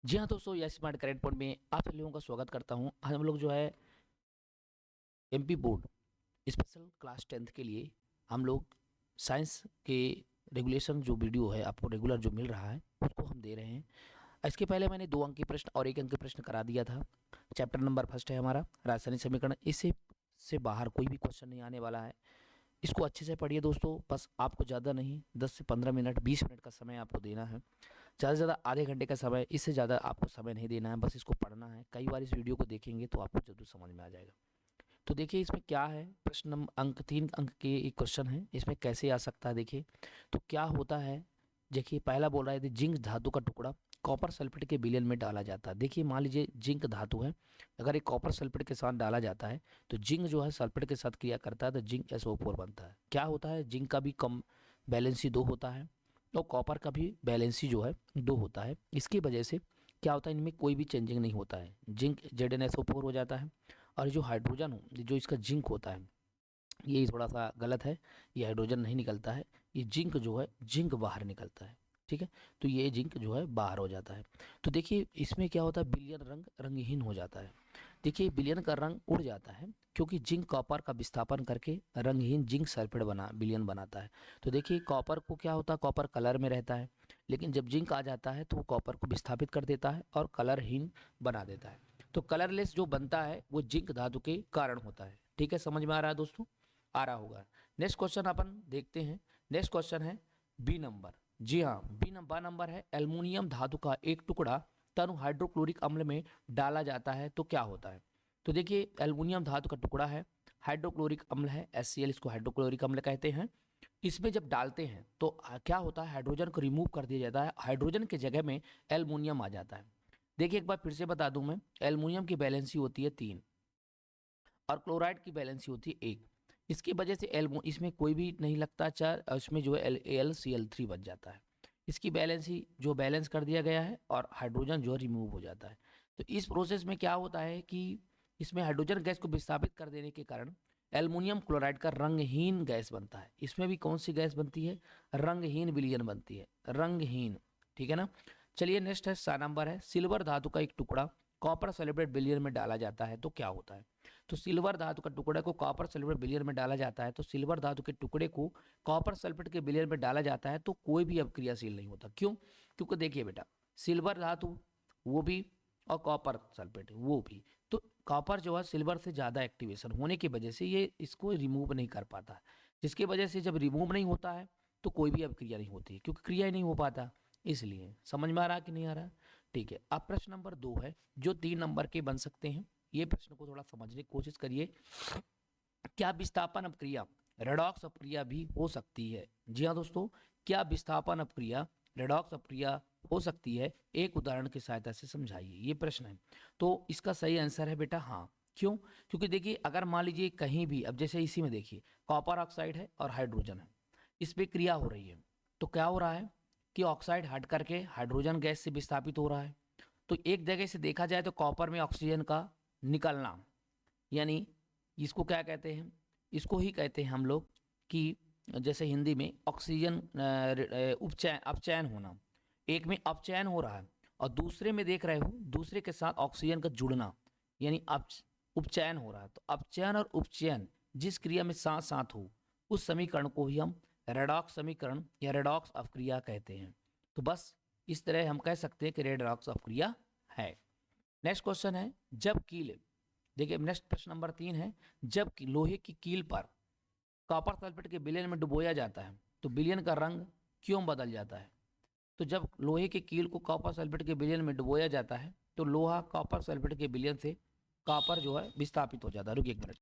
जी हाँ दोस्तों, yes smart correct point में आप सभी लोगों का स्वागत करता हूँ। आज हम लोग जो है MP board special class 10th के लिए हम लोग साइंस के रेगुलेशन जो वीडियो है आपको रेगुलर जो मिल रहा है उसको हम दे रहे हैं। इसके पहले मैंने 2 अंक के प्रश्न और 1 अंक के प्रश्न करा दिया था। चैप्टर नंबर फर्स्ट है हमारा रासायनिक समीकरण। इससे से बाहर कोई भी क्वेश्चन नहीं आने वाला है। इसको अच्छे से पढ़िए दोस्तों। बस आपको ज़्यादा नहीं 10 से 15 मिनट 20 मिनट का समय आपको देना है। ज़्यादा से ज़्यादा आधे घंटे का समय, इससे ज़्यादा आपको समय नहीं देना है। बस इसको पढ़ना है। कई बार इस वीडियो को देखेंगे तो आपको जरूर समझ में आ जाएगा। तो देखिए इसमें क्या है। प्रश्न नंबर अंक 3 अंक के एक क्वेश्चन है। इसमें कैसे आ सकता है देखिए। तो क्या होता है, देखिए पहला बोल रहा है जिंक धातु का टुकड़ा कॉपर सल्फेट के विलयन में डाला जाता है। देखिए मान लीजिए जिंक धातु है, अगर एक कॉपर सल्फेट के साथ डाला जाता है तो जिंक जो है सल्फेट के साथ क्रिया करता है तो जिंक SO4 बनता है। क्या होता है, जिंक का भी कम बैलेंसी 2 होता है और कॉपर का भी बैलेंसी जो है 2 होता है। इसकी वजह से क्या होता है, इनमें कोई भी चेंजिंग नहीं होता है। जिंक ZnSO4 हो जाता है और जो हाइड्रोजन हो जो इसका जिंक होता है ये थोड़ा सा गलत है। ये हाइड्रोजन नहीं निकलता है, ये जिंक जो है जिंक बाहर निकलता है। ठीक है, तो ये जिंक जो है बाहर हो जाता है। तो देखिए इसमें क्या होता है, विलयन रंग रंगहीन हो जाता है। देखिए विलयन का रंग उड़ जाता है क्योंकि जिंक कॉपर का विस्थापन करके रंगहीन जिंक सल्फेट विलयन बनाता है। तो देखिए कॉपर को क्या होता है, कॉपर कलर में रहता है, लेकिन जब जिंक आ जाता है तो वो कॉपर को विस्थापित कर देता है और कलरहीन बना देता है। तो कलरलेस जो बनता है वो जिंक धातु के कारण होता है। ठीक है, समझ में आ रहा है दोस्तों? आ रहा होगा। नेक्स्ट क्वेश्चन अपन देखते हैं। नेक्स्ट क्वेश्चन है बी नंबर। जी हाँ, बी नंबर है एल्युमिनियम धातु का एक टुकड़ा तनु हाइड्रोक्लोरिक अम्ल में डाला जाता है तो क्या होता है। तो देखिए एल्युमिनियम धातु का टुकड़ा है, हाइड्रोक्लोरिक अम्ल है HCl, इसको हाइड्रोक्लोरिक अम्ल कहते हैं। इसमें जब डालते हैं तो क्या होता है, हाइड्रोजन को रिमूव कर दिया जाता है, हाइड्रोजन के जगह में एल्युमिनियम आ जाता है। देखिए एक बार फिर से बता दूं मैं, एल्युमिनियम की बैलेंसी होती है 3 और क्लोराइड की बैलेंसी होती है 1। इसकी वजह से एल्बो इसमें कोई भी नहीं लगता चार, इसमें जो है AlCl3 बन जाता है। इसकी बैलेंसी जो बैलेंस कर दिया गया है और हाइड्रोजन जो है रिमूव हो जाता है। तो इस प्रोसेस में क्या होता है कि इसमें हाइड्रोजन गैस को विस्थापित कर देने के कारण एल्युमिनियम क्लोराइड का रंगहीन गैस बनता है। इसमें भी कौन सी गैस बनती है, रंगहीन विलयन बनती है, रंगहीन। ठीक है ना। चलिए नेक्स्ट है 7 नंबर है सिल्वर धातु का एक टुकड़ा कॉपर सल्फेट विलयन में डाला जाता है तो क्या होता है। तो सिल्वर धातु का टुकड़े को कॉपर सल्फेट विलयन में डाला जाता है। तो सिल्वर धातु के टुकड़े को कॉपर सल्फेट के विलयन में डाला जाता है तो कोई भी अभिक्रियाशील नहीं होता। क्यों? क्योंकि देखिए बेटा, सिल्वर धातु वो भी और कॉपर सल्फेट वो भी, तो कॉपर जो है सिल्वर से ज़्यादा एक्टिवेशन होने की वजह से ये इसको रिमूव नहीं कर पाता है। जिसकी वजह से जब रिमूव नहीं होता है तो कोई भी अभिक्रिया नहीं होती क्योंकि क्रिया ही नहीं हो पाता। इसलिए समझ में आ रहा कि नहीं आ रहा? ठीक है, अब प्रश्न नंबर 2 है जो 3 नंबर के बन सकते हैं। ये प्रश्न को थोड़ा समझने की कोशिश करिए। क्या विस्थापन अपक्रिया रेडॉक्स अपक्रिया भी हो सकती है? जी हाँ दोस्तों, क्या विस्थापन अपक्रिया रेडॉक्स अपक्रिया हो सकती है? एक उदाहरण की सहायता से समझाइए, ये प्रश्न है। तो इसका सही आंसर है बेटा हाँ। क्यों? क्योंकि देखिए अगर मान लीजिए कहीं भी, अब जैसे इसी में देखिए कॉपर ऑक्साइड है और हाइड्रोजन है, इस पे क्रिया हो रही है तो क्या हो रहा है कि ऑक्साइड हट करके हाइड्रोजन गैस से विस्थापित हो रहा है। तो एक जगह से देखा जाए तो कॉपर में ऑक्सीजन का निकलना, यानी इसको क्या कहते हैं, इसको ही कहते हैं हम लोग कि जैसे हिंदी में ऑक्सीजन उपचयन अपचयन होना। एक में अपचयन हो रहा है और दूसरे में देख रहे हो दूसरे के साथ ऑक्सीजन का जुड़ना, यानी उपचयन हो रहा है। तो अपचयन और उपचयन जिस क्रिया में साथ साथ हो उस समीकरण को ही हम रेडॉक्स समीकरण या रेडॉक्स अपक्रिया कहते हैं। तो बस इस तरह हम कह सकते हैं कि रेडॉक्स अपक्रिया है। नेक्स्ट क्वेश्चन है जब कील, देखिए नेक्स्ट प्रश्न नंबर 3 है जब लोहे की कील पर कॉपर सल्फेट के विलयन में डुबोया जाता है तो विलयन का रंग क्यों बदल जाता है। तो जब लोहे की कील को कॉपर सल्फेट के विलयन में डुबोया जाता है तो लोहा कॉपर सल्फेट के विलयन से कॉपर जो है विस्थापित हो जाता है। रुकिए एक मिनट।